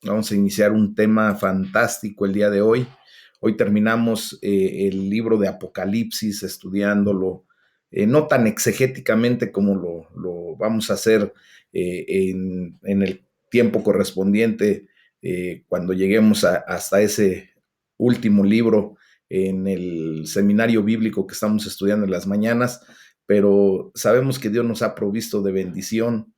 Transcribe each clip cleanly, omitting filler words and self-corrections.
Vamos a iniciar un tema fantástico el día de hoy. Hoy terminamos el libro de Apocalipsis estudiándolo, no tan exegéticamente como lo vamos a hacer en el tiempo correspondiente cuando lleguemos hasta ese último libro en el seminario bíblico que estamos estudiando en las mañanas, pero sabemos que Dios nos ha provisto de bendición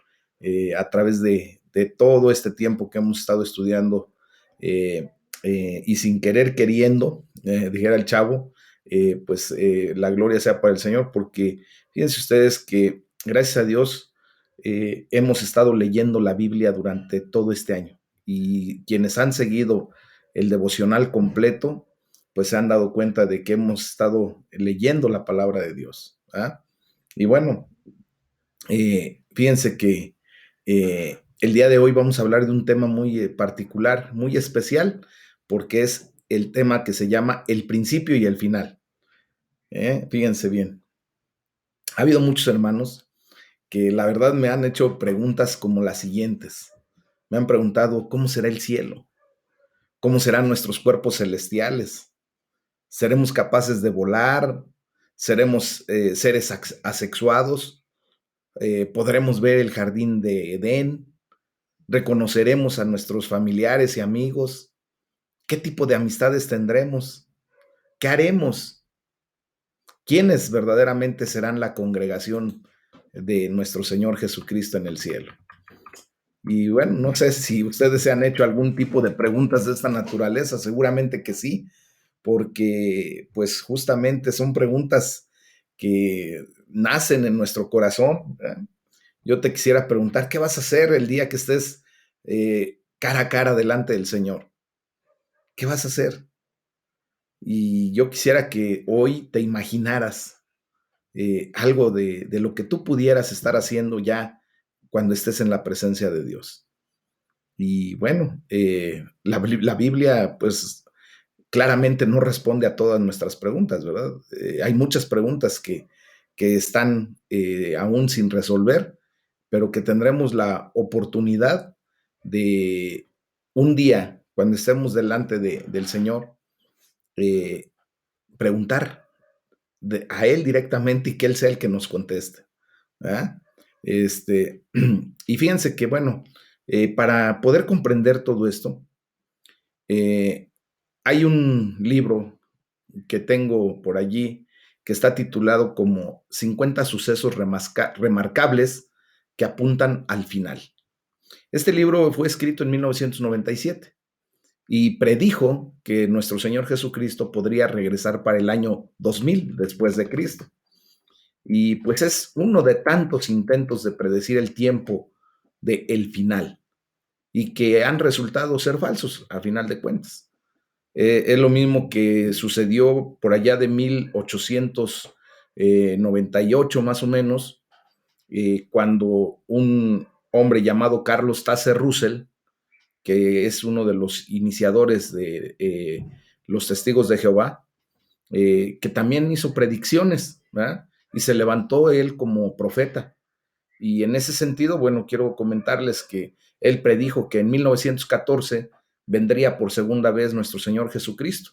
a través de todo este tiempo que hemos estado estudiando y sin querer queriendo, dijera el chavo, la gloria sea para el Señor, porque fíjense ustedes que gracias a Dios hemos estado leyendo la Biblia durante todo este año y quienes han seguido el devocional completo, pues se han dado cuenta de que hemos estado leyendo la palabra de Dios. ¿Ah? Y bueno, fíjense que el día de hoy vamos a hablar de un tema muy particular, muy especial, porque es el tema que se llama el principio y el final. Fíjense bien, ha habido muchos hermanos que la verdad me han hecho preguntas como las siguientes. Me han preguntado, ¿cómo será el cielo? ¿Cómo serán nuestros cuerpos celestiales? ¿Seremos capaces de volar? ¿Seremos seres asexuados? ¿Podremos ver el jardín de Edén? ¿Reconoceremos a nuestros familiares y amigos? ¿Qué tipo de amistades tendremos? ¿Qué haremos? ¿Quiénes verdaderamente serán la congregación de nuestro Señor Jesucristo en el cielo? Y bueno, no sé si ustedes se han hecho algún tipo de preguntas de esta naturaleza, seguramente que sí, porque pues justamente son preguntas que nacen en nuestro corazón. ¿Verdad? Yo te quisiera preguntar, ¿qué vas a hacer el día que estés cara a cara delante del Señor? ¿Qué vas a hacer? Y yo quisiera que hoy te imaginaras algo de lo que tú pudieras estar haciendo ya cuando estés en la presencia de Dios. Y bueno, la Biblia pues claramente no responde a todas nuestras preguntas, ¿verdad? Hay muchas preguntas que están aún sin resolver, pero que tendremos la oportunidad de un día, cuando estemos delante del Señor, eh, preguntar a Él directamente y que Él sea el que nos conteste. ¿Verdad? Y fíjense que, bueno, para poder comprender todo esto, eh, hay un libro que tengo por allí que está titulado como 50 sucesos remarcables que apuntan al final. Este libro fue escrito en 1997 y predijo que nuestro Señor Jesucristo podría regresar para el año 2000 después de Cristo. Y pues es uno de tantos intentos de predecir el tiempo del final y que han resultado ser falsos a final de cuentas. Es lo mismo que sucedió por allá de 1898 más o menos, cuando un hombre llamado Carlos Taze Russell, que es uno de los iniciadores de los Testigos de Jehová, que también hizo predicciones, ¿verdad? Y se levantó él como profeta. Y en ese sentido, bueno, quiero comentarles que él predijo que en 1914 vendría por segunda vez nuestro Señor Jesucristo.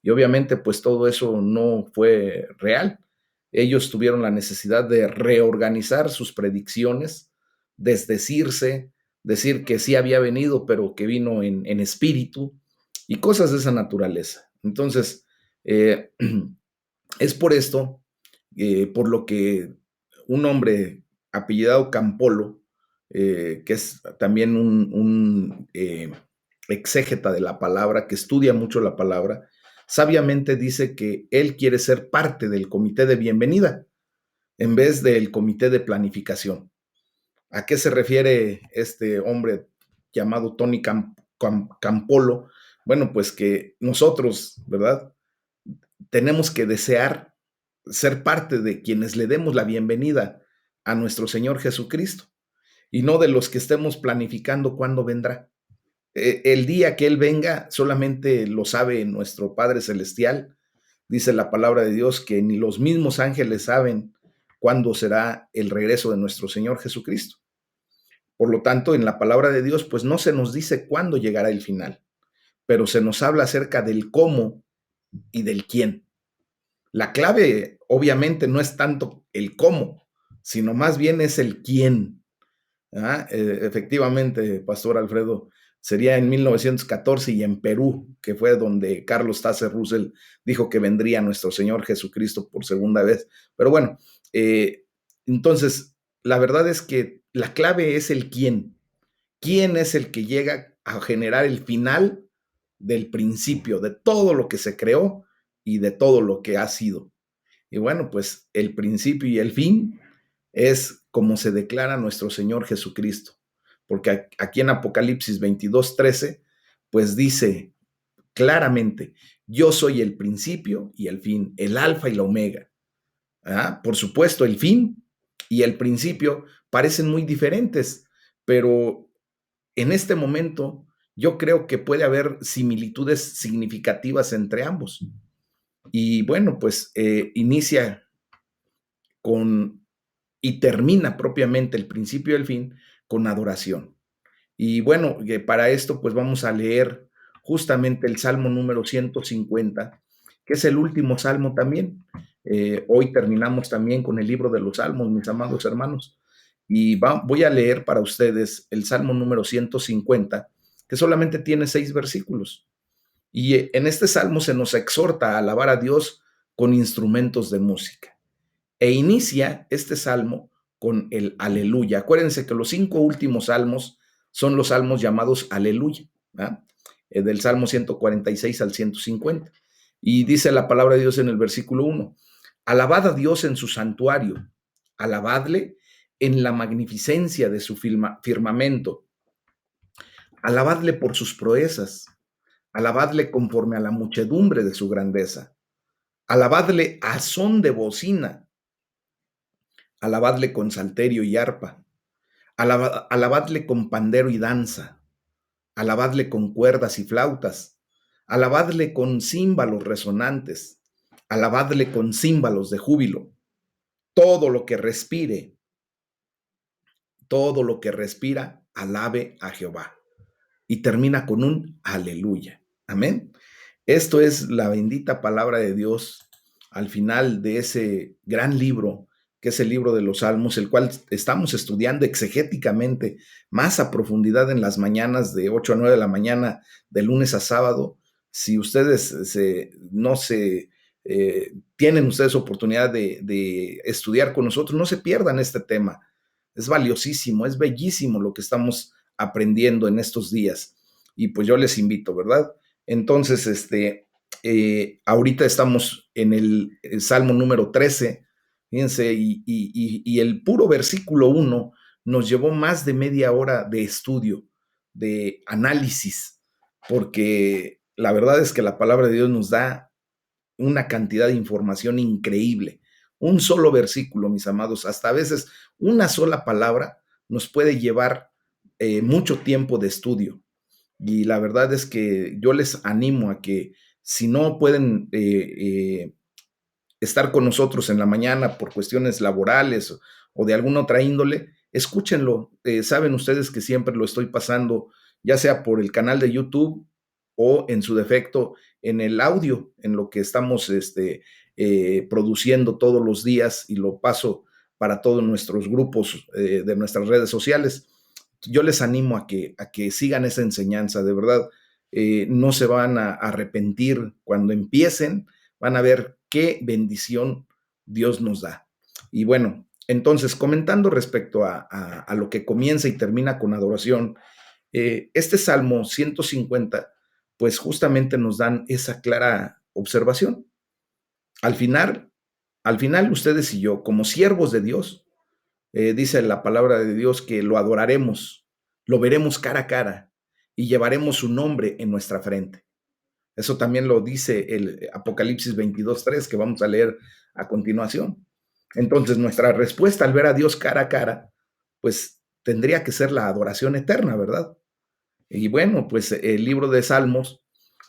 Y obviamente, pues todo eso no fue real. Ellos tuvieron la necesidad de reorganizar sus predicciones, desdecirse, decir que sí había venido, pero que vino en espíritu y cosas de esa naturaleza. Entonces, eh, es por esto, por lo que un hombre apellidado Campolo, que es también un exégeta de la palabra, que estudia mucho la palabra, sabiamente dice que él quiere ser parte del comité de bienvenida en vez del comité de planificación. ¿A qué se refiere este hombre llamado Tony Campolo? Bueno, pues que nosotros, ¿verdad? Tenemos que desear ser parte de quienes le demos la bienvenida a nuestro Señor Jesucristo y no de los que estemos planificando cuándo vendrá. El día que Él venga solamente lo sabe nuestro Padre Celestial. Dice la palabra de Dios que ni los mismos ángeles saben cuándo será el regreso de nuestro Señor Jesucristo. Por lo tanto, en la palabra de Dios, pues no se nos dice cuándo llegará el final, pero se nos habla acerca del cómo y del quién. La clave, obviamente, no es tanto el cómo, sino más bien es el quién. Efectivamente, Pastor Alfredo, sería en 1914 y en Perú, que fue donde Carlos Taze Russell dijo que vendría nuestro Señor Jesucristo por segunda vez. Pero bueno, entonces, la verdad es que la clave es el quién. ¿Quién es el que llega a generar el final del principio, de todo lo que se creó y de todo lo que ha sido? Y bueno, pues el principio y el fin es como se declara nuestro Señor Jesucristo. Porque aquí en Apocalipsis 22:13, pues dice claramente, yo soy el principio y el fin, el alfa y la omega. Por supuesto, el fin y el principio parecen muy diferentes, pero en este momento yo creo que puede haber similitudes significativas entre ambos. Y bueno, pues inicia con y termina propiamente el principio y el fin con adoración. Y bueno, para esto pues vamos a leer justamente el Salmo número 150, que es el último salmo también. Hoy terminamos también con el libro de los salmos, mis amados hermanos. Y voy a leer para ustedes el Salmo número 150, que solamente tiene 6 versículos. Y en este salmo se nos exhorta a alabar a Dios con instrumentos de música. E inicia este salmo con el aleluya. Acuérdense que los 5 últimos salmos son los salmos llamados aleluya, del Salmo 146 al 150. Y dice la palabra de Dios en el versículo 1, alabad a Dios en su santuario, alabadle en la magnificencia de su firmamento, alabadle por sus proezas, alabadle conforme a la muchedumbre de su grandeza, alabadle a son de bocina, alabadle con salterio y arpa, alabadle con pandero y danza, alabadle con cuerdas y flautas, alabadle con címbalos resonantes, alabadle con címbalos de júbilo. Todo lo que respire, todo lo que respira, alabe a Jehová. Y termina con un aleluya. Amén. Esto es la bendita palabra de Dios al final de ese gran libro, que es el libro de los Salmos, el cual estamos estudiando exegéticamente más a profundidad en las mañanas de 8 a 9 de la mañana, de lunes a sábado. Si ustedes tienen ustedes oportunidad de estudiar con nosotros, no se pierdan este tema. Es valiosísimo, es bellísimo lo que estamos aprendiendo en estos días. Y pues yo les invito, ¿verdad? Entonces, ahorita estamos en el Salmo número 13, fíjense, y el puro versículo 1 nos llevó más de media hora de estudio, de análisis, porque la verdad es que la palabra de Dios nos da una cantidad de información increíble. Un solo versículo, mis amados, hasta a veces una sola palabra nos puede llevar mucho tiempo de estudio. Y la verdad es que yo les animo a que si no pueden estar con nosotros en la mañana por cuestiones laborales o de alguna otra índole, escúchenlo. Saben ustedes que siempre lo estoy pasando, ya sea por el canal de YouTube o en su defecto en el audio, en lo que estamos produciendo todos los días y lo paso para todos nuestros grupos de nuestras redes sociales. Yo les animo a que sigan esa enseñanza, de verdad. No se van a arrepentir cuando empiecen, van a ver qué bendición Dios nos da. Y bueno, entonces, comentando respecto a lo que comienza y termina con adoración, este Salmo 150, pues justamente nos dan esa clara observación. Al final, ustedes y yo, como siervos de Dios, dice la palabra de Dios que lo adoraremos, lo veremos cara a cara y llevaremos su nombre en nuestra frente. Eso también lo dice el Apocalipsis 22:3 que vamos a leer a continuación. Entonces, nuestra respuesta al ver a Dios cara a cara, pues tendría que ser la adoración eterna, ¿verdad? Y bueno, pues el libro de Salmos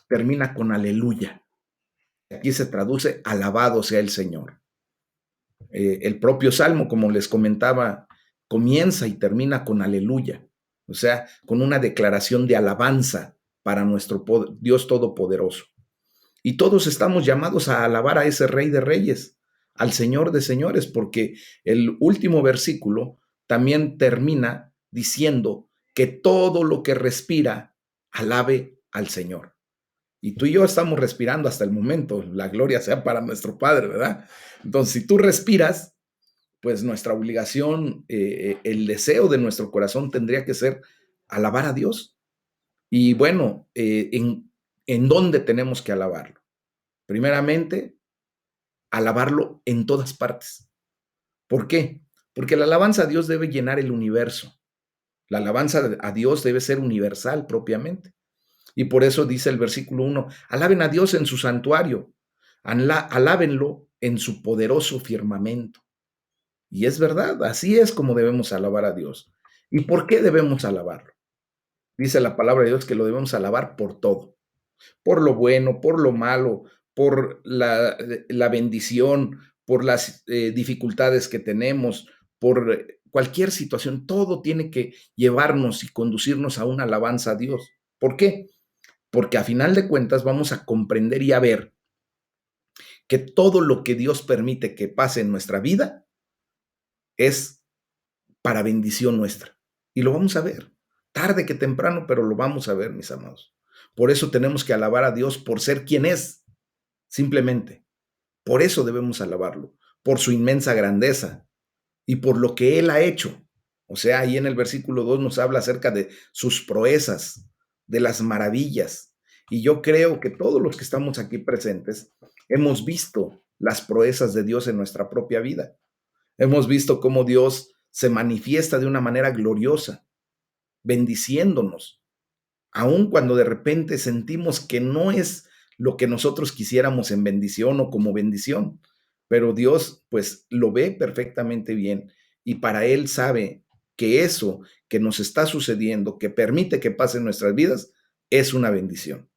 termina con aleluya. Aquí se traduce alabado sea el Señor. El propio Salmo, como les comentaba, comienza y termina con aleluya, o sea, con una declaración de alabanza para nuestro Dios Todopoderoso. Y todos estamos llamados a alabar a ese Rey de Reyes, al Señor de Señores, porque el último versículo también termina diciendo que todo lo que respira alabe al Señor. Y tú y yo estamos respirando hasta el momento, la gloria sea para nuestro Padre, ¿verdad? Entonces, si tú respiras, pues nuestra obligación, el deseo de nuestro corazón tendría que ser alabar a Dios. Y bueno, ¿en dónde tenemos que alabarlo? Primeramente, alabarlo en todas partes. ¿Por qué? Porque la alabanza a Dios debe llenar el universo. La alabanza a Dios debe ser universal propiamente. Y por eso dice el versículo 1, alaben a Dios en su santuario, alábenlo en su poderoso firmamento. Y es verdad, así es como debemos alabar a Dios. ¿Y por qué debemos alabarlo? Dice la palabra de Dios que lo debemos alabar por todo, por lo bueno, por lo malo, por la bendición, por las dificultades que tenemos, por cualquier situación. Todo tiene que llevarnos y conducirnos a una alabanza a Dios. ¿Por qué? Porque a final de cuentas vamos a comprender y a ver que todo lo que Dios permite que pase en nuestra vida es para bendición nuestra. Y lo vamos a ver, tarde que temprano, pero lo vamos a ver, mis amados. Por eso tenemos que alabar a Dios por ser quien es, simplemente. Por eso debemos alabarlo, por su inmensa grandeza y por lo que Él ha hecho. O sea, ahí en el versículo 2 nos habla acerca de sus proezas, de las maravillas. Y yo creo que todos los que estamos aquí presentes hemos visto las proezas de Dios en nuestra propia vida. Hemos visto cómo Dios se manifiesta de una manera gloriosa, bendiciéndonos, aun cuando de repente sentimos que no es lo que nosotros quisiéramos en bendición o como bendición, pero Dios pues lo ve perfectamente bien y para Él sabe que eso que nos está sucediendo, que permite que pase en nuestras vidas, es una bendición.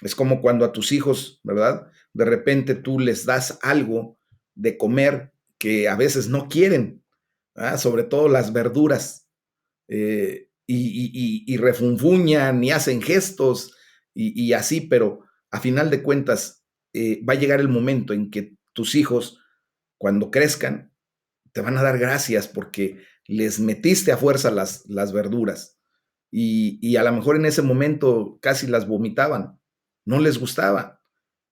Es como cuando a tus hijos, ¿verdad? De repente tú les das algo de comer que a veces no quieren, ¿verdad? Sobre todo las verduras, y refunfuñan y hacen gestos y así, pero a final de cuentas va a llegar el momento en que tus hijos, cuando crezcan, te van a dar gracias porque les metiste a fuerza las verduras y a lo mejor en ese momento casi las vomitaban, no les gustaba,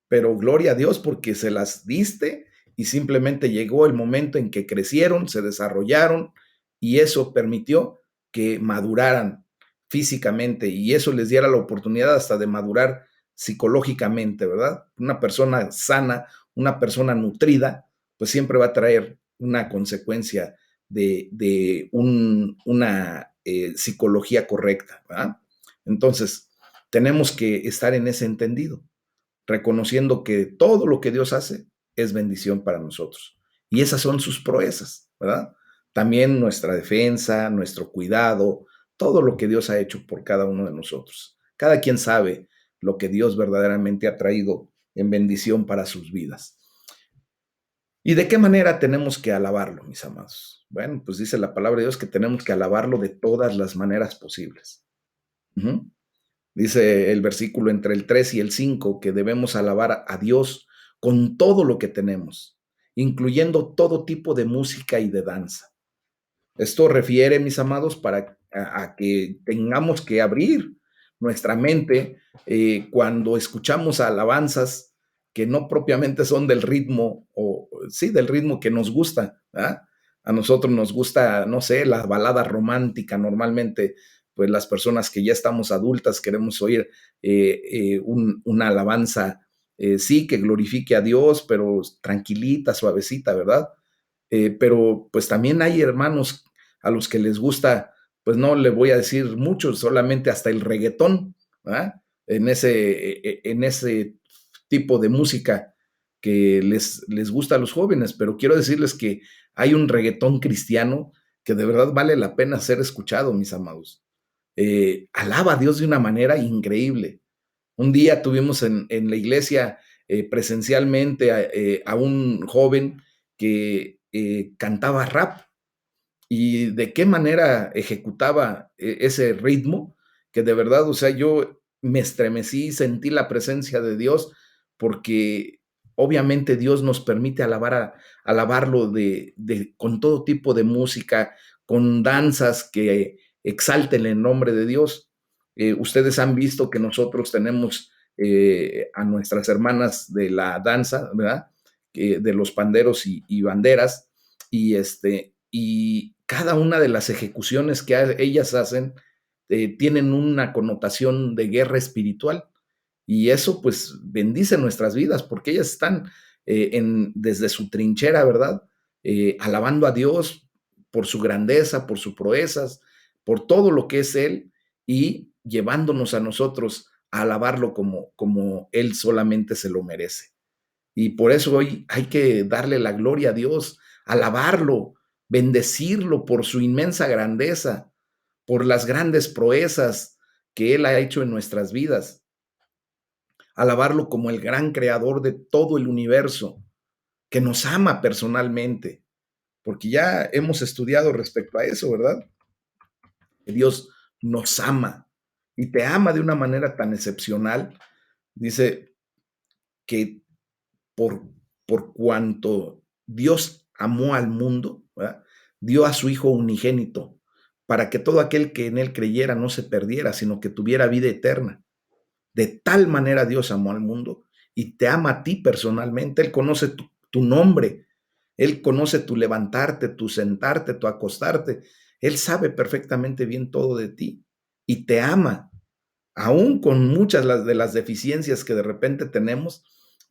pero gloria a Dios porque se las diste y simplemente llegó el momento en que crecieron, se desarrollaron y eso permitió que maduraran físicamente y eso les diera la oportunidad hasta de madurar psicológicamente, ¿verdad? Una persona sana, una persona nutrida, pues siempre va a traer una consecuencia de una psicología correcta, ¿verdad? Entonces, tenemos que estar en ese entendido reconociendo que todo lo que Dios hace es bendición para nosotros. Y esas son sus proezas, ¿verdad? También nuestra defensa, nuestro cuidado, todo lo que Dios ha hecho por cada uno de nosotros. Cada quien sabe lo que Dios verdaderamente ha traído en bendición para sus vidas. ¿Y de qué manera tenemos que alabarlo, mis amados? Bueno, pues dice la palabra de Dios que tenemos que alabarlo de todas las maneras posibles. Uh-huh. Dice el versículo entre el 3 y el 5 que debemos alabar a Dios con todo lo que tenemos, incluyendo todo tipo de música y de danza. Esto refiere, mis amados, a que tengamos que abrir nuestra mente cuando escuchamos alabanzas que no propiamente son del ritmo, o sí, del ritmo que nos gusta. ¿Ah? A nosotros nos gusta, no sé, la balada romántica. Normalmente, pues las personas que ya estamos adultas queremos oír una alabanza, sí, que glorifique a Dios, pero tranquilita, suavecita, ¿verdad? Pero pues también hay hermanos a los que les gusta, pues no le voy a decir mucho, solamente hasta el reggaetón, ¿verdad? En ese tipo de música que les gusta a los jóvenes, pero quiero decirles que hay un reggaetón cristiano que de verdad vale la pena ser escuchado, mis amados. Alaba a Dios de una manera increíble. Un día tuvimos en la iglesia presencialmente a un joven que cantaba rap y de qué manera ejecutaba ese ritmo, que de verdad, o sea, yo me estremecí, sentí la presencia de Dios, porque obviamente Dios nos permite alabarlo con todo tipo de música, con danzas que exalten el nombre de Dios. Ustedes han visto que nosotros tenemos a nuestras hermanas de la danza, ¿verdad? De los panderos y banderas, y cada una de las ejecuciones que ellas hacen tienen una connotación de guerra espiritual. Y eso pues bendice nuestras vidas porque ellas están desde su trinchera, ¿verdad? Alabando a Dios por su grandeza, por sus proezas, por todo lo que es Él y llevándonos a nosotros a alabarlo como Él solamente se lo merece. Y por eso hoy hay que darle la gloria a Dios, alabarlo, bendecirlo por su inmensa grandeza, por las grandes proezas que Él ha hecho en nuestras vidas, alabarlo como el gran creador de todo el universo, que nos ama personalmente, porque ya hemos estudiado respecto a eso, ¿verdad? Que Dios nos ama y te ama de una manera tan excepcional. Dice que por, por cuanto Dios amó al mundo, ¿verdad? Dio a su Hijo unigénito, para que todo aquel que en Él creyera no se perdiera, sino que tuviera vida eterna. De tal manera Dios amó al mundo y te ama a ti personalmente. Él conoce tu nombre, Él conoce tu levantarte, tu sentarte, tu acostarte. Él sabe perfectamente bien todo de ti y te ama. Aún con muchas de las deficiencias que de repente tenemos,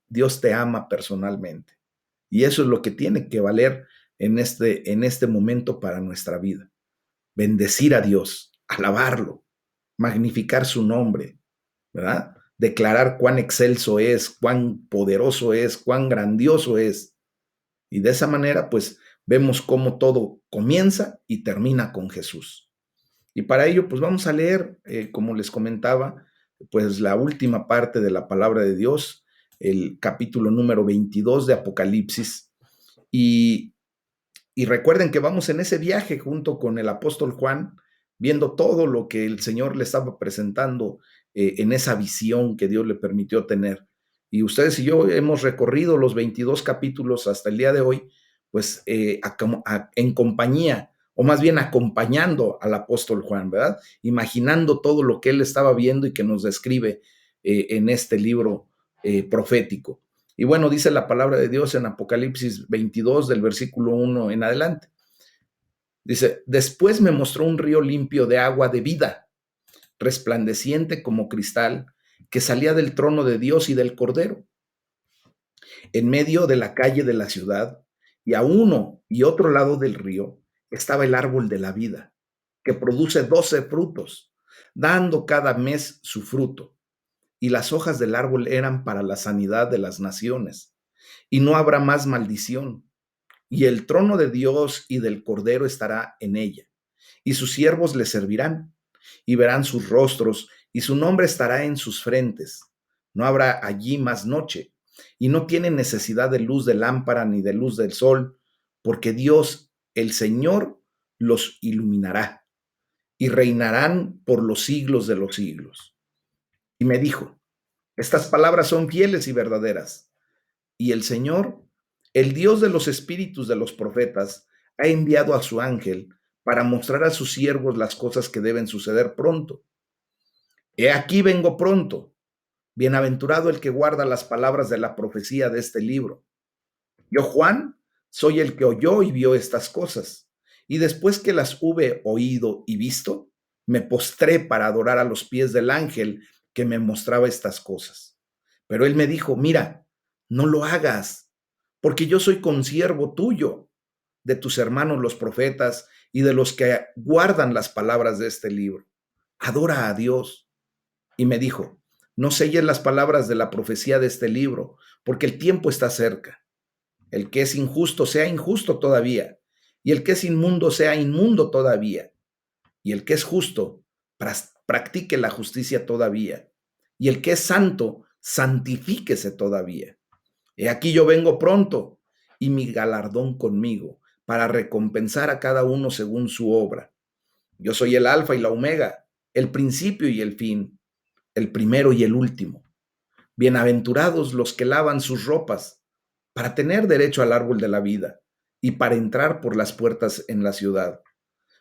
Dios te ama personalmente. Y eso es lo que tiene que valer en este momento para nuestra vida. Bendecir a Dios, alabarlo, magnificar su nombre, ¿verdad? Declarar cuán excelso es, cuán poderoso es, cuán grandioso es. Y de esa manera, pues, vemos cómo todo comienza y termina con Jesús. Y para ello, pues vamos a leer, como les comentaba, pues la última parte de la palabra de Dios, el capítulo número 22 de Apocalipsis. Y, y recuerden que vamos en ese viaje junto con el apóstol Juan, viendo todo lo que el Señor le estaba presentando en esa visión que Dios le permitió tener. Y ustedes y yo hemos recorrido los 22 capítulos hasta el día de hoy, pues en compañía, o más bien acompañando al apóstol Juan, ¿verdad? Imaginando todo lo que él estaba viendo y que nos describe en este libro profético. Y bueno, dice la palabra de Dios en Apocalipsis 22, del versículo 1 en adelante. Dice, después me mostró un río limpio de agua de vida, resplandeciente como cristal, que salía del trono de Dios y del Cordero. En medio de la calle de la ciudad, y a uno y otro lado del río, estaba el árbol de la vida, que produce 12 frutos, dando cada mes su fruto. Y las hojas del árbol eran para la sanidad de las naciones. Y no habrá más maldición. Y el trono de Dios y del Cordero estará en ella. Y sus siervos le servirán, y verán sus rostros, y su nombre estará en sus frentes. No habrá allí más noche, y no tienen necesidad de luz de lámpara ni de luz del sol, porque Dios, el Señor, los iluminará, y reinarán por los siglos de los siglos. Y me dijo, estas palabras son fieles y verdaderas. Y el Señor, el Dios de los espíritus de los profetas, ha enviado a su ángel para mostrar a sus siervos las cosas que deben suceder pronto. He aquí vengo pronto. Bienaventurado el que guarda las palabras de la profecía de este libro. Yo, Juan, soy el que oyó y vio estas cosas. Y después que las hube oído y visto, me postré para adorar a los pies del ángel que me mostraba estas cosas. Pero él me dijo, mira, no lo hagas, porque yo soy consiervo tuyo, de tus hermanos los profetas y de los que guardan las palabras de este libro. Adora a Dios. Y me dijo, no selles las palabras de la profecía de este libro, porque el tiempo está cerca. El que es injusto sea injusto todavía, y el que es inmundo sea inmundo todavía, y el que es justo practique la justicia todavía, y el que es santo santifíquese todavía. He aquí yo vengo pronto, y mi galardón conmigo, para recompensar a cada uno según su obra. Yo soy el alfa y la omega, el principio y el fin, el primero y el último. Bienaventurados los que lavan sus ropas para tener derecho al árbol de la vida y para entrar por las puertas en la ciudad.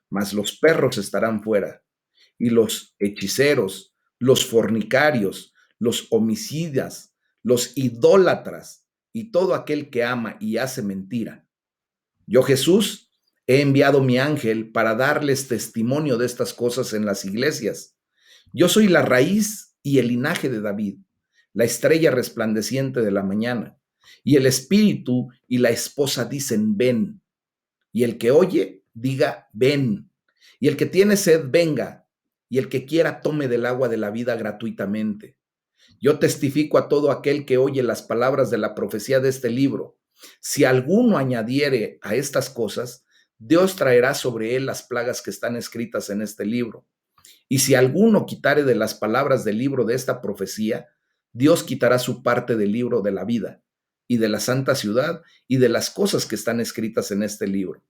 Mas los perros estarán fuera, y los hechiceros, los fornicarios, los homicidas, los idólatras y todo aquel que ama y hace mentira. Yo, Jesús, he enviado mi ángel para darles testimonio de estas cosas en las iglesias. Yo soy la raíz y el linaje de David, la estrella resplandeciente de la mañana. Y el espíritu y la esposa dicen, ven. Y el que oye, diga, ven. Y el que tiene sed, venga. Y el que quiera, tome del agua de la vida gratuitamente. Yo testifico a todo aquel que oye las palabras de la profecía de este libro. Si alguno añadiere a estas cosas, Dios traerá sobre él las plagas que están escritas en este libro. Y si alguno quitare de las palabras del libro de esta profecía, Dios quitará su parte del libro de la vida y de la santa ciudad y de las cosas que están escritas en este libro.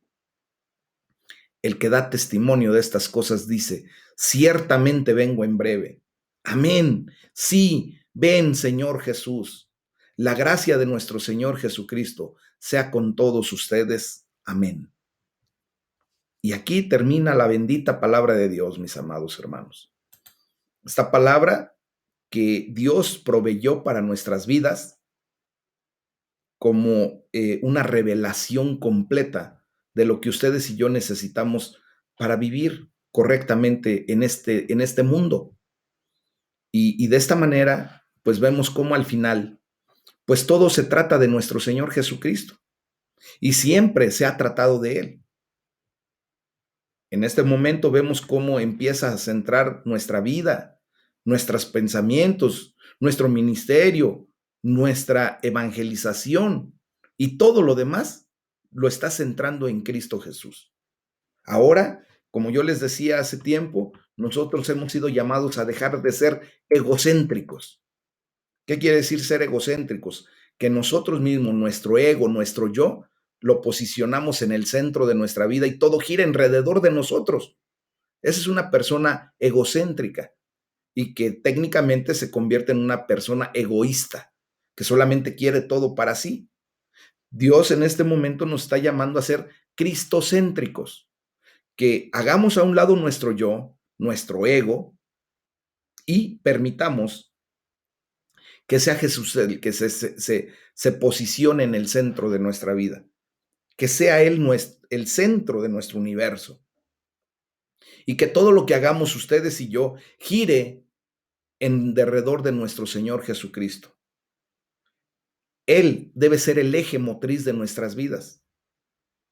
El que da testimonio de estas cosas dice, ciertamente vengo en breve. Amén. Sí, ven, Señor Jesús. La gracia de nuestro Señor Jesucristo sea con todos ustedes. Amén. Y aquí termina la bendita palabra de Dios, mis amados hermanos. Esta palabra que Dios proveyó para nuestras vidas como una revelación completa de lo que ustedes y yo necesitamos para vivir correctamente en este mundo. Y de esta manera, pues vemos cómo al final, pues todo se trata de nuestro Señor Jesucristo y siempre se ha tratado de Él. En este momento vemos cómo empieza a centrar nuestra vida, nuestros pensamientos, nuestro ministerio, nuestra evangelización y todo lo demás lo está centrando en Cristo Jesús. Ahora, como yo les decía hace tiempo, nosotros hemos sido llamados a dejar de ser egocéntricos. ¿Qué quiere decir ser egocéntricos? Que nosotros mismos, nuestro ego, nuestro yo, lo posicionamos en el centro de nuestra vida y todo gira alrededor de nosotros. Esa es una persona egocéntrica y que técnicamente se convierte en una persona egoísta, que solamente quiere todo para sí. Dios en este momento nos está llamando a ser cristocéntricos, que hagamos a un lado nuestro yo, nuestro ego, y permitamos que sea Jesús el que se posicione en el centro de nuestra vida, que sea Él el centro de nuestro universo y que todo lo que hagamos ustedes y yo gire en derredor de nuestro Señor Jesucristo. Él debe ser el eje motriz de nuestras vidas.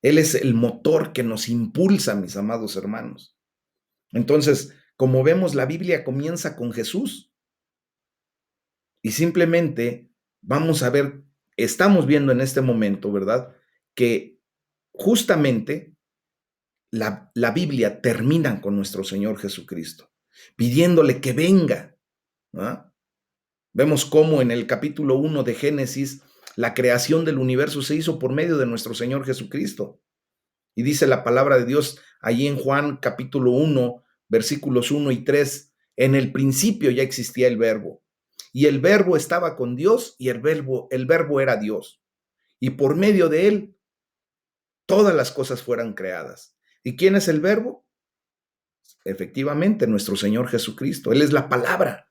Él es el motor que nos impulsa, mis amados hermanos. Entonces, como vemos, la Biblia comienza con Jesús. Y simplemente vamos a ver, estamos viendo en este momento, ¿verdad? Que justamente la Biblia termina con nuestro Señor Jesucristo, pidiéndole que venga. ¿Ah? Vemos cómo en el capítulo 1 de Génesis, la creación del universo se hizo por medio de nuestro Señor Jesucristo. Y dice la palabra de Dios allí en Juan capítulo 1, versículos 1 y 3, en el principio ya existía el verbo. Y el verbo estaba con Dios y el verbo era Dios. Y por medio de él, todas las cosas fueron creadas. ¿Y quién es el verbo? Efectivamente, nuestro Señor Jesucristo. Él es la palabra.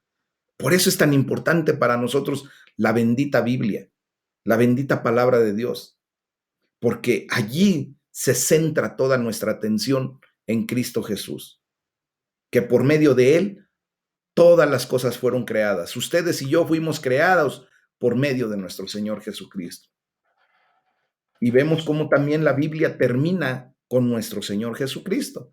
Por eso es tan importante para nosotros la bendita Biblia, la bendita palabra de Dios. Porque allí se centra toda nuestra atención en Cristo Jesús. Que por medio de él, todas las cosas fueron creadas. Ustedes y yo fuimos creados por medio de nuestro Señor Jesucristo. Y vemos cómo también la Biblia termina con nuestro Señor Jesucristo.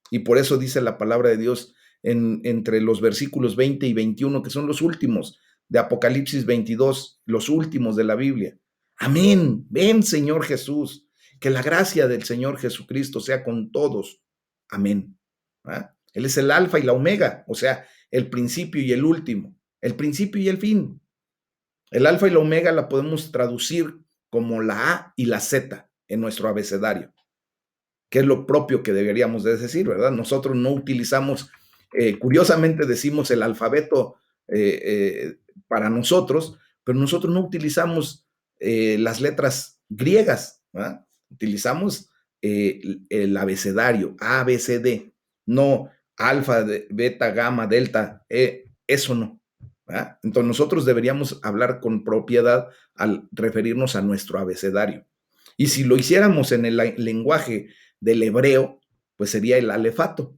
Y por eso dice la palabra de Dios entre los versículos 20 y 21, que son los últimos de Apocalipsis 22, los últimos de la Biblia. Amén. Ven, Señor Jesús. Que la gracia del Señor Jesucristo sea con todos. Amén. ¿Ah? Él es el alfa y la omega, o sea, el principio y el último, el principio y el fin. El alfa y la omega la podemos traducir como la A y la Z en nuestro abecedario. que es lo propio que deberíamos de decir, ¿verdad? Nosotros no utilizamos, curiosamente decimos el alfabeto para nosotros, pero nosotros no utilizamos las letras griegas, ¿verdad? Utilizamos el abecedario, A, B, C, D, no alfa, beta, gamma, delta, eso no. ¿Verdad? Entonces nosotros deberíamos hablar con propiedad al referirnos a nuestro abecedario. Y si lo hiciéramos en el lenguaje del hebreo, pues sería el alefato,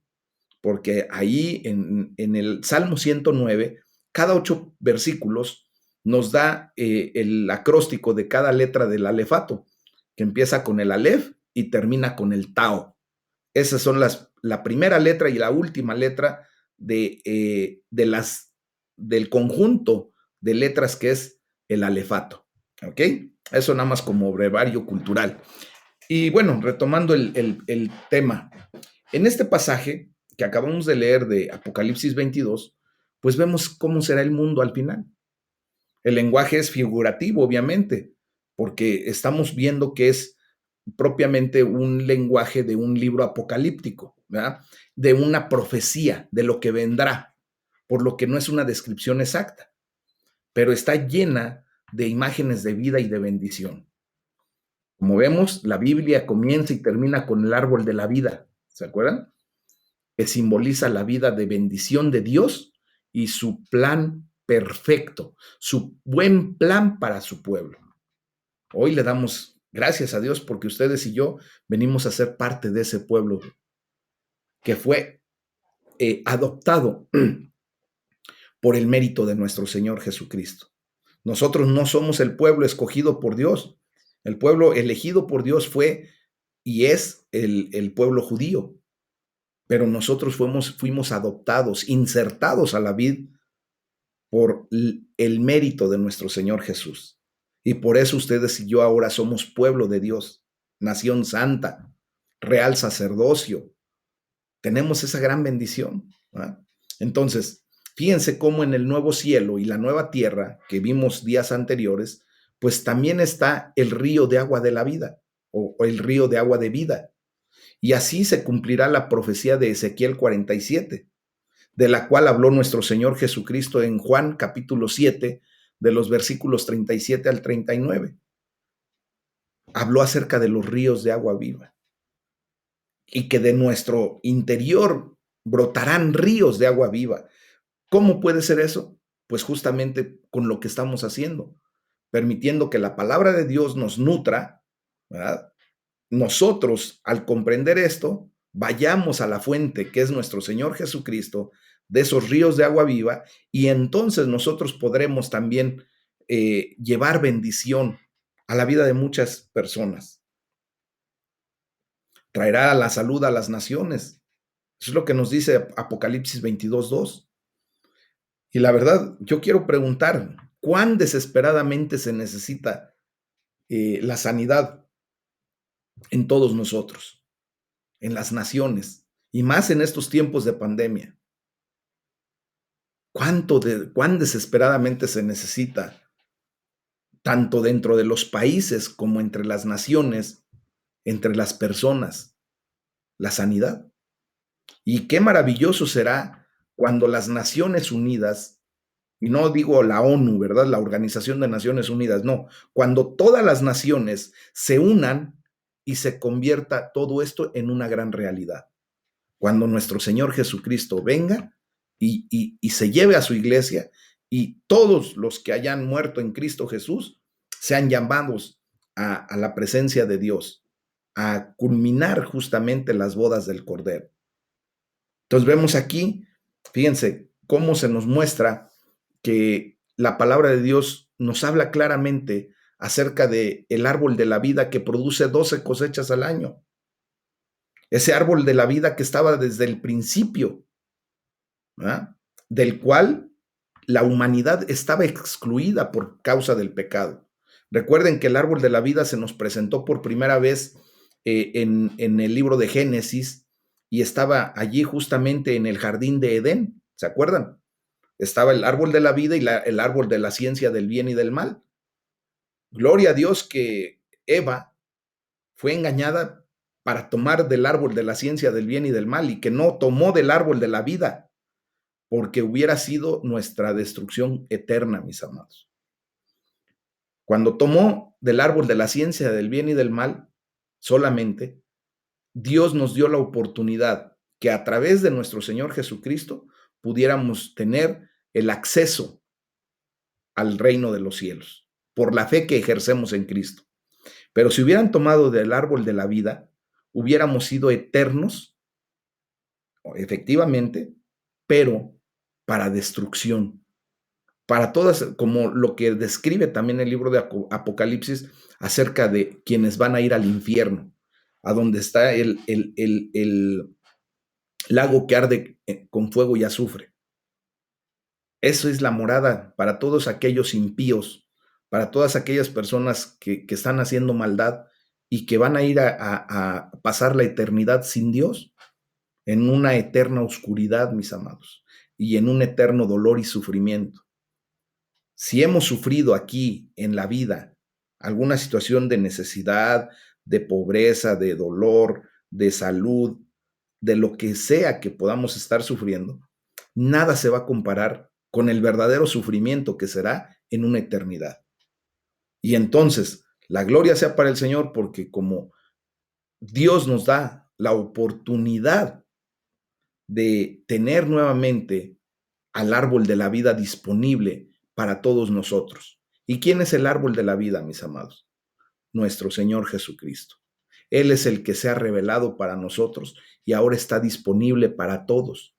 porque ahí en el Salmo 109, cada 8 versículos nos da el acróstico de cada letra del alefato, que empieza con el alef y termina con el tao. Esas son la primera letra y la última letra del conjunto de letras que es el alefato. ¿Ok? Eso nada más como brevario cultural. Y bueno, retomando el tema, en este pasaje que acabamos de leer de Apocalipsis 22, pues vemos cómo será el mundo al final. El lenguaje es figurativo, obviamente, porque estamos viendo que es propiamente un lenguaje de un libro apocalíptico, ¿verdad? De una profecía, de lo que vendrá, por lo que no es una descripción exacta, pero está llena de imágenes de vida y de bendición. Como vemos, la Biblia comienza y termina con el árbol de la vida, ¿se acuerdan? Que simboliza la vida de bendición de Dios y su plan perfecto, su buen plan para su pueblo. Hoy le damos gracias a Dios porque ustedes y yo venimos a ser parte de ese pueblo que fue adoptado por el mérito de nuestro Señor Jesucristo. Nosotros no somos el pueblo escogido por Dios. El pueblo elegido por Dios fue y es el pueblo judío. Pero nosotros fuimos adoptados, insertados a la vid por el mérito de nuestro Señor Jesús. Y por eso ustedes y yo ahora somos pueblo de Dios, nación santa, real sacerdocio. Tenemos esa gran bendición, ¿verdad? Entonces, fíjense cómo en el nuevo cielo y la nueva tierra que vimos días anteriores, pues también está el río de agua de la vida o el río de agua de vida. Y así se cumplirá la profecía de Ezequiel 47, de la cual habló nuestro Señor Jesucristo en Juan capítulo 7, de los versículos 37 al 39. Habló acerca de los ríos de agua viva y que de nuestro interior brotarán ríos de agua viva. ¿Cómo puede ser eso? Pues justamente con lo que estamos haciendo, permitiendo que la palabra de Dios nos nutra, ¿verdad? Nosotros, al comprender esto, vayamos a la fuente que es nuestro Señor Jesucristo, de esos ríos de agua viva, y entonces nosotros podremos también llevar bendición a la vida de muchas personas. Traerá la salud a las naciones. Eso es lo que nos dice Apocalipsis 22:2. Y la verdad, yo quiero preguntar, ¿cuán desesperadamente se necesita la sanidad en todos nosotros, en las naciones, y más en estos tiempos de pandemia? ¿Cuán desesperadamente se necesita, tanto dentro de los países como entre las naciones, entre las personas, la sanidad? Y qué maravilloso será cuando las Naciones Unidas, y no digo la ONU, ¿verdad? La Organización de Naciones Unidas, no, cuando todas las naciones se unan y se convierta todo esto en una gran realidad. Cuando nuestro Señor Jesucristo venga y se lleve a su iglesia y todos los que hayan muerto en Cristo Jesús sean llamados a la presencia de Dios, a culminar justamente las bodas del Cordero. Entonces vemos aquí, fíjense, cómo se nos muestra que la palabra de Dios nos habla claramente acerca de el árbol de la vida que produce 12 cosechas al año. Ese árbol de la vida que estaba desde el principio, ¿verdad? Del cual la humanidad estaba excluida por causa del pecado. Recuerden que el árbol de la vida se nos presentó por primera vez en el libro de Génesis y estaba allí justamente en el jardín de Edén, ¿se acuerdan? Estaba el árbol de la vida y el árbol de la ciencia del bien y del mal. Gloria a Dios que Eva fue engañada para tomar del árbol de la ciencia del bien y del mal, y que no tomó del árbol de la vida, porque hubiera sido nuestra destrucción eterna, mis amados. Cuando tomó del árbol de la ciencia del bien y del mal, solamente Dios nos dio la oportunidad que a través de nuestro Señor Jesucristo pudiéramos tener el acceso al reino de los cielos, por la fe que ejercemos en Cristo. Pero si hubieran tomado del árbol de la vida, hubiéramos sido eternos, efectivamente, pero para destrucción, para todas, como lo que describe también el libro de Apocalipsis acerca de quienes van a ir al infierno, a donde está el lago que arde con fuego y azufre. Eso es la morada para todos aquellos impíos, para todas aquellas personas que están haciendo maldad y que van a ir a pasar la eternidad sin Dios, en una eterna oscuridad, mis amados, y en un eterno dolor y sufrimiento. Si hemos sufrido aquí en la vida alguna situación de necesidad, de pobreza, de dolor, de salud, de lo que sea que podamos estar sufriendo, nada se va a comparar con el verdadero sufrimiento que será en una eternidad. Y entonces, la gloria sea para el Señor, porque como Dios nos da la oportunidad de tener nuevamente al árbol de la vida disponible para todos nosotros. ¿Y quién es el árbol de la vida, mis amados? Nuestro Señor Jesucristo. Él es el que se ha revelado para nosotros y ahora está disponible para todos.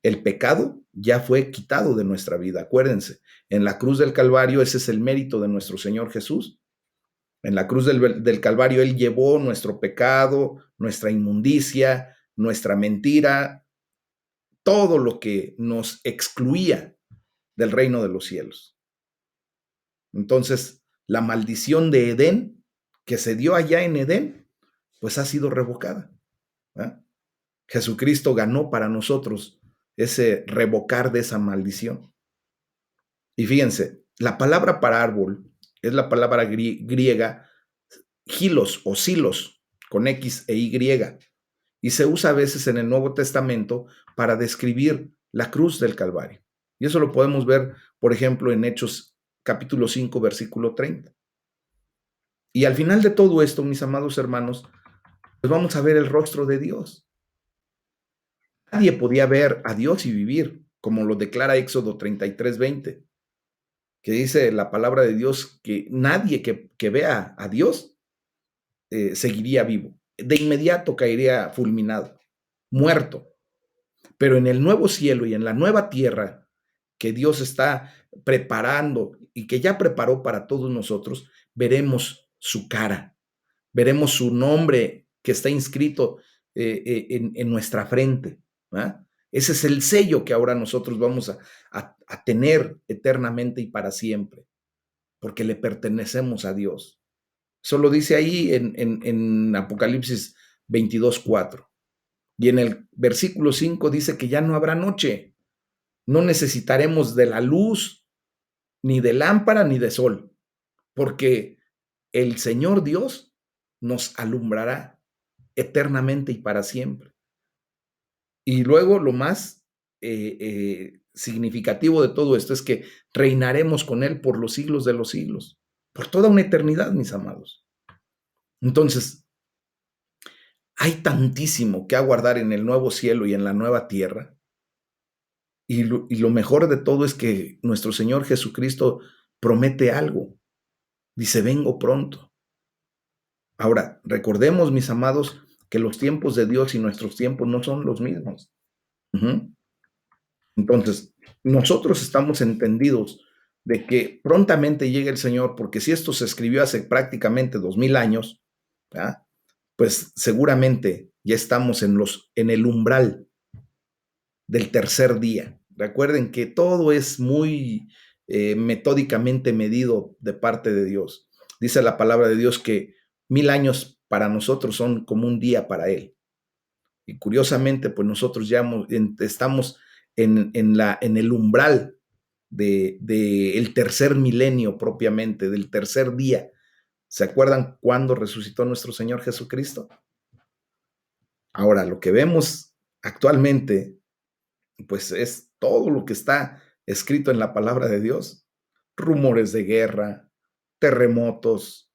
El pecado ya fue quitado de nuestra vida. Acuérdense, en la cruz del Calvario ese es el mérito de nuestro Señor Jesús. En la cruz del Calvario Él llevó nuestro pecado, nuestra inmundicia, nuestra mentira, todo lo que nos excluía del reino de los cielos. Entonces, la maldición de Edén, que se dio allá en Edén, pues ha sido revocada. ¿Eh? Jesucristo ganó para nosotros ese revocar de esa maldición. Y fíjense, la palabra para árbol es la palabra griega hilos o silos, con X e Y, y se usa a veces en el Nuevo Testamento para describir la cruz del Calvario. Y eso lo podemos ver, por ejemplo, en Hechos capítulo 5, versículo 30. Y al final de todo esto, mis amados hermanos, pues vamos a ver el rostro de Dios. Nadie podía ver a Dios y vivir, como lo declara Éxodo 33:20, que dice la palabra de Dios que nadie que vea a Dios seguiría vivo. De inmediato caería fulminado, muerto. Pero en el nuevo cielo y en la nueva tierra que Dios está preparando y que ya preparó para todos nosotros, veremos su cara, veremos su nombre que está inscrito en nuestra frente. ¿verdad? Ese es el sello que ahora nosotros vamos a tener eternamente y para siempre, porque le pertenecemos a Dios. Eso lo dice ahí en Apocalipsis 22:4. Y en el versículo 5 dice que ya no habrá noche. No necesitaremos de la luz, ni de lámpara, ni de sol, porque el Señor Dios nos alumbrará eternamente y para siempre. Y luego lo más significativo de todo esto es que reinaremos con Él por los siglos de los siglos, por toda una eternidad, mis amados. Entonces, hay tantísimo que aguardar en el nuevo cielo y en la nueva tierra. Y lo mejor de todo es que nuestro Señor Jesucristo promete algo. Dice, vengo pronto. Ahora, recordemos, mis amados, que los tiempos de Dios y nuestros tiempos no son los mismos. Entonces, nosotros estamos entendidos de que prontamente llegue el Señor, porque si esto se escribió hace prácticamente 2000 años, ¿verdad? Pues seguramente ya estamos en el umbral del tercer día. Recuerden que todo es muy metódicamente medido de parte de Dios. Dice la palabra de Dios que 1000 años para nosotros son como un día para Él. Y curiosamente, pues nosotros ya estamos en el umbral del tercer milenio propiamente, del tercer día. ¿Se acuerdan cuándo resucitó nuestro Señor Jesucristo? Ahora, lo que vemos actualmente, pues es todo lo que está escrito en la palabra de Dios. Rumores de guerra, terremotos,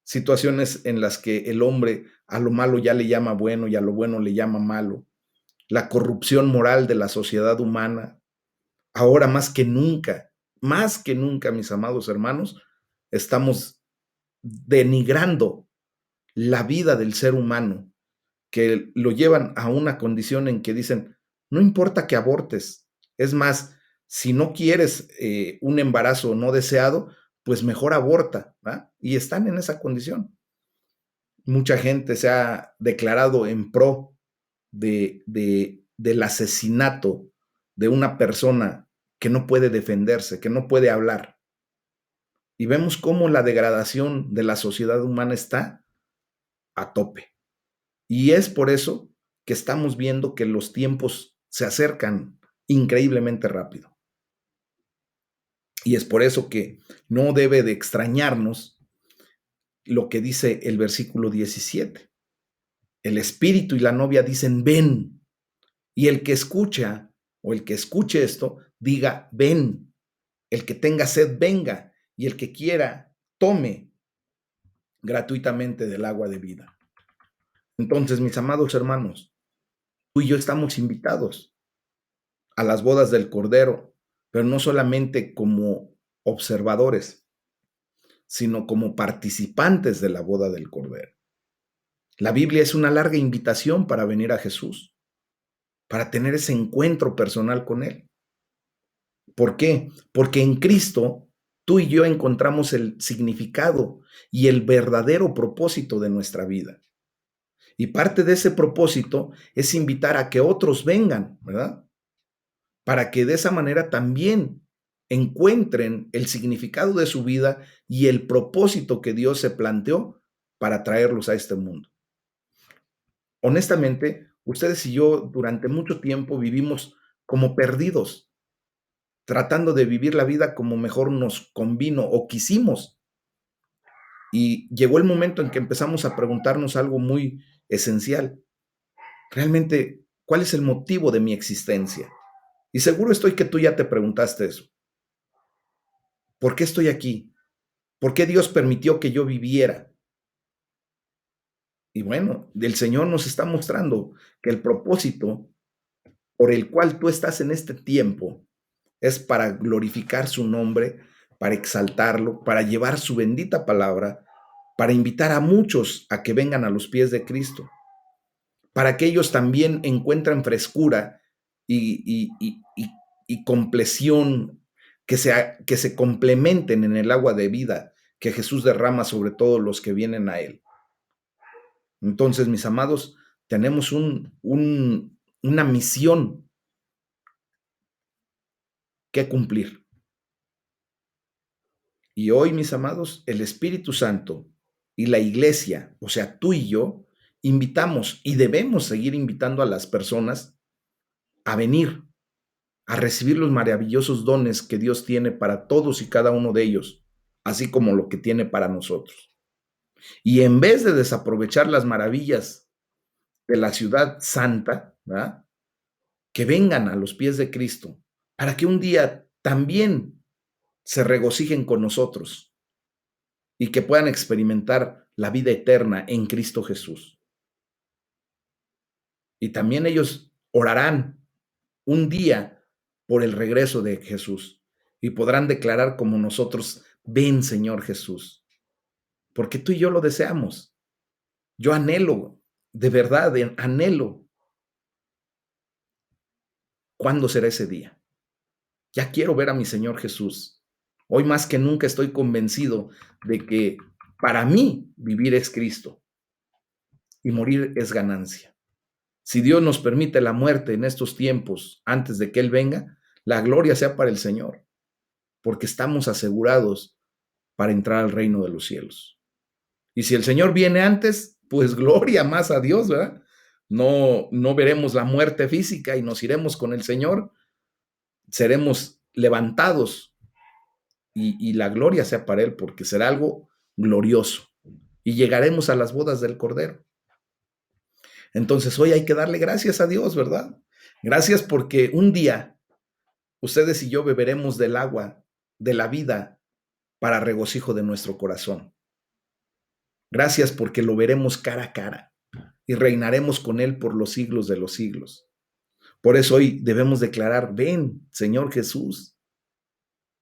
situaciones en las que el hombre a lo malo ya le llama bueno y a lo bueno le llama malo, la corrupción moral de la sociedad humana. Ahora más que nunca, mis amados hermanos, estamos denigrando la vida del ser humano, que lo llevan a una condición en que dicen, no importa que abortes, es más, si no quieres un embarazo no deseado, pues mejor aborta, ¿va? Y están en esa condición. Mucha gente se ha declarado en pro del asesinato de una persona que no puede defenderse, que no puede hablar. Y vemos cómo la degradación de la sociedad humana está a tope. Y es por eso que estamos viendo que los tiempos se acercan increíblemente rápido. Y es por eso que no debe de extrañarnos lo que dice el versículo 17. El espíritu y la novia dicen, ven. Y el que escucha o el que escuche esto, diga, ven. El que tenga sed, venga. Y el que quiera, tome gratuitamente del agua de vida. Entonces, mis amados hermanos, tú y yo estamos invitados a las bodas del Cordero, pero no solamente como observadores, sino como participantes de la boda del Cordero. La Biblia es una larga invitación para venir a Jesús, para tener ese encuentro personal con Él. ¿Por qué? Porque en Cristo tú y yo encontramos el significado y el verdadero propósito de nuestra vida. Y parte de ese propósito es invitar a que otros vengan, ¿verdad? Para que de esa manera también encuentren el significado de su vida y el propósito que Dios se planteó para traerlos a este mundo. Honestamente, ustedes y yo durante mucho tiempo vivimos como perdidos, tratando de vivir la vida como mejor nos convino o quisimos. Y llegó el momento en que empezamos a preguntarnos algo muy esencial. Realmente, ¿cuál es el motivo de mi existencia? Y seguro estoy que tú ya te preguntaste eso. ¿Por qué estoy aquí? ¿Por qué Dios permitió que yo viviera? Y bueno, el Señor nos está mostrando que el propósito por el cual tú estás en este tiempo es para glorificar su nombre, para exaltarlo, para llevar su bendita palabra, para invitar a muchos a que vengan a los pies de Cristo, para que ellos también encuentren frescura y compleción, que se complementen en el agua de vida que Jesús derrama sobre todos los que vienen a Él. Entonces, mis amados, tenemos una misión que cumplir. Y hoy, mis amados, el Espíritu Santo y la iglesia, o sea, tú y yo, invitamos y debemos seguir invitando a las personas a venir, a recibir los maravillosos dones que Dios tiene para todos y cada uno de ellos, así como lo que tiene para nosotros. Y en vez de desaprovechar las maravillas de la ciudad santa, ¿verdad?, que vengan a los pies de Cristo, para que un día también se regocijen con nosotros y que puedan experimentar la vida eterna en Cristo Jesús. Y también ellos orarán un día por el regreso de Jesús y podrán declarar como nosotros, ven Señor Jesús, porque tú y yo lo deseamos. Yo anhelo, de verdad, anhelo. ¿Cuándo será ese día? Ya quiero ver a mi Señor Jesús. Hoy más que nunca estoy convencido de que para mí vivir es Cristo y morir es ganancia. Si Dios nos permite la muerte en estos tiempos antes de que Él venga, la gloria sea para el Señor, porque estamos asegurados para entrar al reino de los cielos. Y si el Señor viene antes, pues gloria más a Dios, ¿verdad? No veremos la muerte física y nos iremos con el Señor, seremos levantados y la gloria sea para Él, porque será algo glorioso y llegaremos a las bodas del Cordero. Entonces hoy hay que darle gracias a Dios, ¿verdad? Gracias porque un día ustedes y yo beberemos del agua de la vida para regocijo de nuestro corazón. Gracias porque lo veremos cara a cara y reinaremos con Él por los siglos de los siglos. Por eso hoy debemos declarar, ven, Señor Jesús.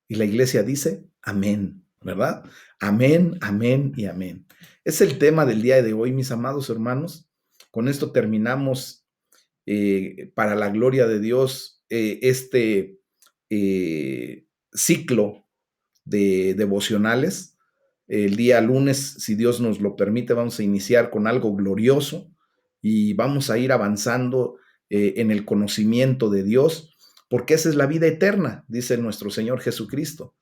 Y la iglesia dice, amén, ¿verdad? Amén, amén y amén. Es el tema del día de hoy, mis amados hermanos. Con esto terminamos para la gloria de Dios este ciclo de devocionales. El día lunes, si Dios nos lo permite, vamos a iniciar con algo glorioso y vamos a ir avanzando en el conocimiento de Dios, porque esa es la vida eterna, dice nuestro Señor Jesucristo.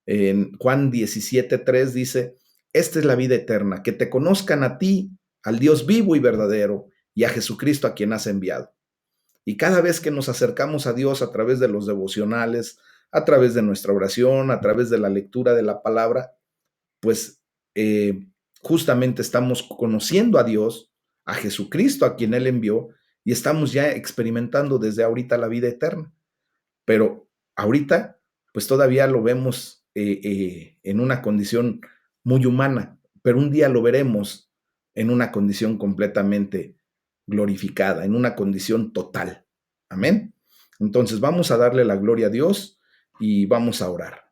En Juan 17:3 dice, esta es la vida eterna, que te conozcan a ti, al Dios vivo y verdadero, y a Jesucristo a quien has enviado. Y cada vez que nos acercamos a Dios a través de los devocionales, a través de nuestra oración, a través de la lectura de la palabra, pues justamente estamos conociendo a Dios, a Jesucristo, a quien Él envió, y estamos ya experimentando desde ahorita la vida eterna. Pero ahorita, pues todavía lo vemos en una condición muy humana, pero un día lo veremos en una condición completamente glorificada, en una condición total. Amén. Entonces vamos a darle la gloria a Dios y vamos a orar.